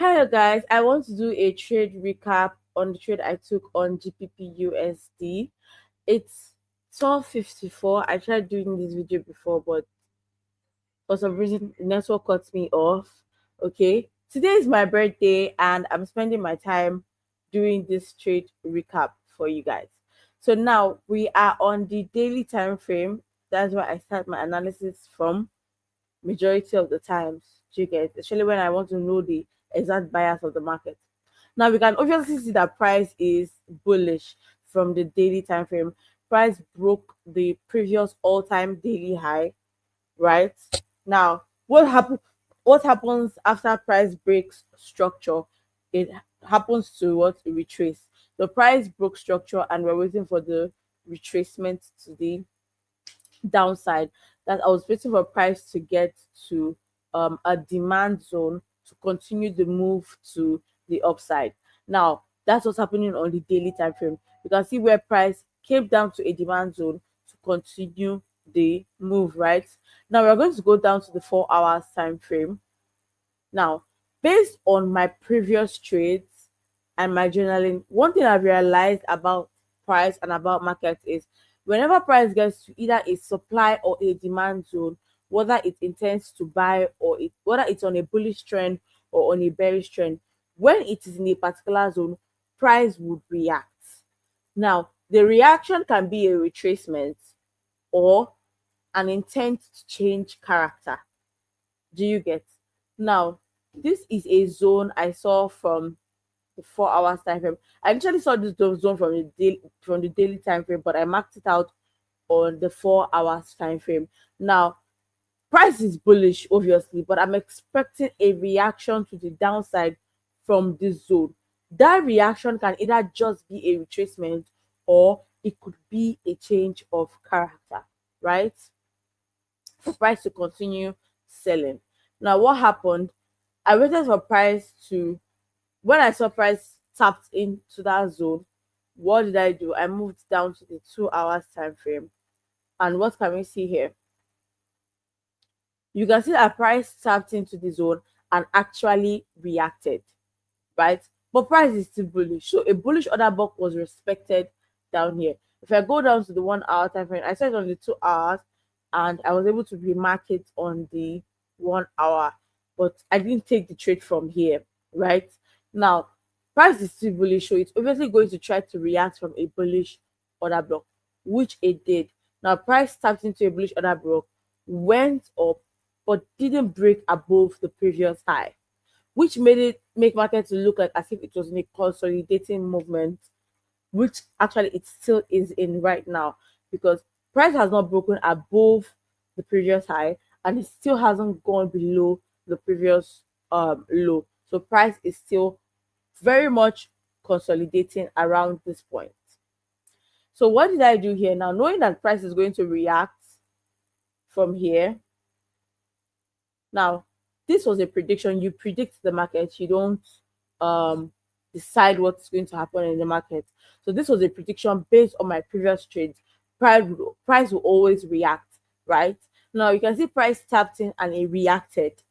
Hello guys, I want to do a trade recap on the trade I took on GBPUSD. It's 12:54. I tried doing this video before, but for some reason the network cut me off. Okay. Today is my birthday and I'm spending my time doing this trade recap for you guys. So now we are on the daily time frame. That's where I start my analysis from majority of the times. Do you get? Especially when I want to know the exact bias of the market. Now we can obviously see that price is bullish from the daily time frame. Price broke the previous all-time daily high, right? Now, what happens after price breaks structure? It happens to what? Retrace. The price broke structure and we're waiting for the retracement to the downside. That I was waiting for price to get to a demand zone to continue the move to the upside. Now that's what's happening on the daily time frame. You can see where price came down to a demand zone to continue the move, right? Now we're going to go down to the 4 hours time frame. Now, based on my previous trades and my journaling, one thing I've realized about price and about market is whenever price gets to either a supply or a demand zone, whether it intends to buy or whether it's on a bullish trend or on a bearish trend, when it is in a particular zone, price would react. Now, the reaction can be a retracement or an intent to change character. Do you get? Now, this is a zone I saw from the 4 hours time frame. I actually saw this zone from the daily time frame, but I marked it out on the 4 hours time frame. Now, price is bullish, obviously, but I'm expecting a reaction to the downside from this zone. That reaction can either just be a retracement or it could be a change of character, right? For price to continue selling. Now, what happened? I waited for price to, when I saw price tapped into that zone, what did I do? I moved down to the 2 hours time frame. And what can we see here? You can see that price tapped into the zone and actually reacted, right? But price is still bullish. So a bullish order block was respected down here. If I go down to the 1 hour time frame, I said on the 2 hours and I was able to remark it on the 1 hour, but I didn't take the trade from here, right? Now, price is still bullish, so it's obviously going to try to react from a bullish order block, which it did. Now, price tapped into a bullish order block, went up, but didn't break above the previous high, which made it make market to look like as if it was in a consolidating movement, which actually it still is in right now because price has not broken above the previous high and it still hasn't gone below the previous low. So price is still very much consolidating around this point. So what did I do here now? Knowing that price is going to react from here. Now, this was a prediction. You predict the market. You don't decide what's going to happen in the market. So this was a prediction based on my previous trades. Price will always react, right? Now you can see price tapped in and it reacted,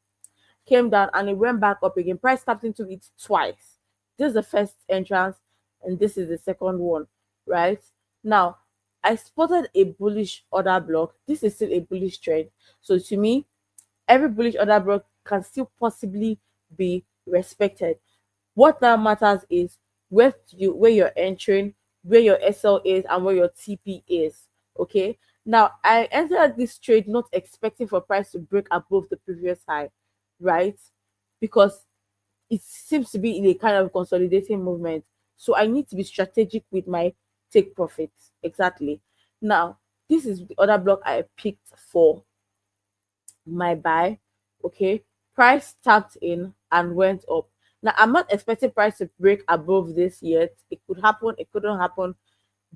came down and it went back up again. Price tapped into it twice. This is the first entrance and this is the second one, right? Now I spotted a bullish order block. This is still a bullish trend. So to me, every bullish order block can still possibly be respected. What now matters is where you're entering, where your SL is, and where your TP is. Okay. Now I entered this trade not expecting for price to break above the previous high, right? Because it seems to be in a kind of consolidating movement. So I need to be strategic with my take profits. Exactly. Now, this is the other block I picked for my buy. Okay. Price tapped in and went up. Now, I'm not expecting price to break above this yet. It could happen, it couldn't happen.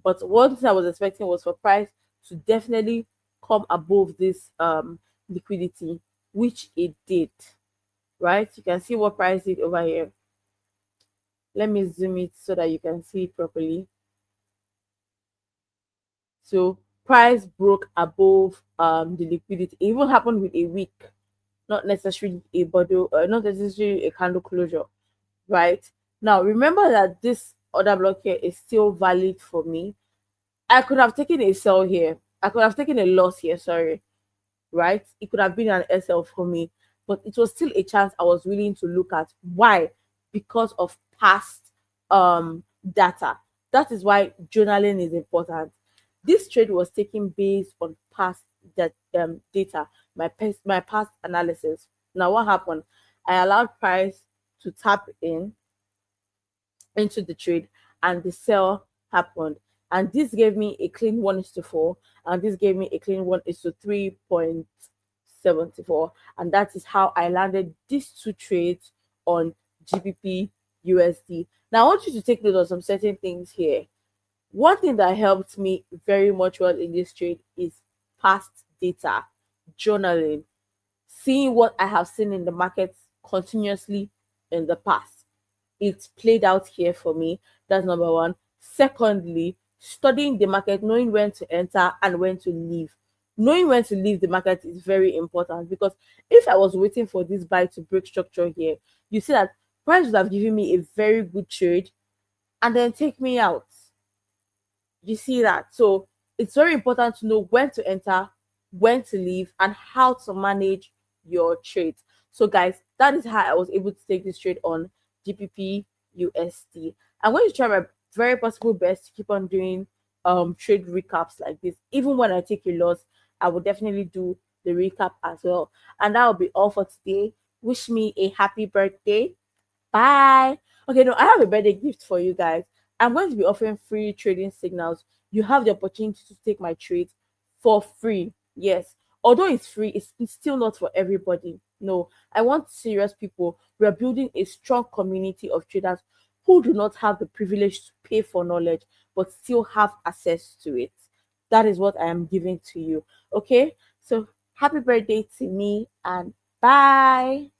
But one thing I was expecting was for price to definitely come above this liquidity, which it did. Right? You can see what price did over here. Let me zoom it so that you can see it properly. So price broke above the liquidity. It even happened with a wick, not necessarily a bottle, not necessarily a candle closure. right? Now remember that this order block here is still valid for me. I could have taken a sell here. I could have taken a loss here, sorry, right? It could have been an SL for me, but it was still a chance I was willing to look at. Why? Because of past data. That is why journaling is important. This trade was taken based on past that data, my past analysis. Now what happened? I allowed price to tap into the trade, and the sell happened, and this gave me a clean 1:4, and this gave me a clean 1:3.74, and that is how I landed these two trades on GBP USD. Now I want you to take note of some certain things here. One thing that helped me very much well in this trade is past data, journaling, seeing what I have seen in the markets continuously in the past. It's played out here for me. That's number one. Secondly, studying the market, knowing when to enter and when to leave. Knowing when to leave the market is very important, because if I was waiting for this buy to break structure here, you see that price would have given me a very good trade and then take me out. You see that? So it's very important to know when to enter, when to leave, and how to manage your trades. So, guys, that is how I was able to take this trade on GPP USD. I'm going to try my very possible best to keep on doing trade recaps like this. Even when I take a loss, I will definitely do the recap as well. And that will be all for today. Wish me a happy birthday. Bye. Okay, no, I have a birthday gift for you guys. I'm going to be offering free trading signals. You have the opportunity to take my trades for free. Yes. Although it's free, it's still not for everybody. No, I want serious people. We are building a strong community of traders who do not have the privilege to pay for knowledge but still have access to it. That is what I am giving to you. Okay? So happy birthday to me and bye.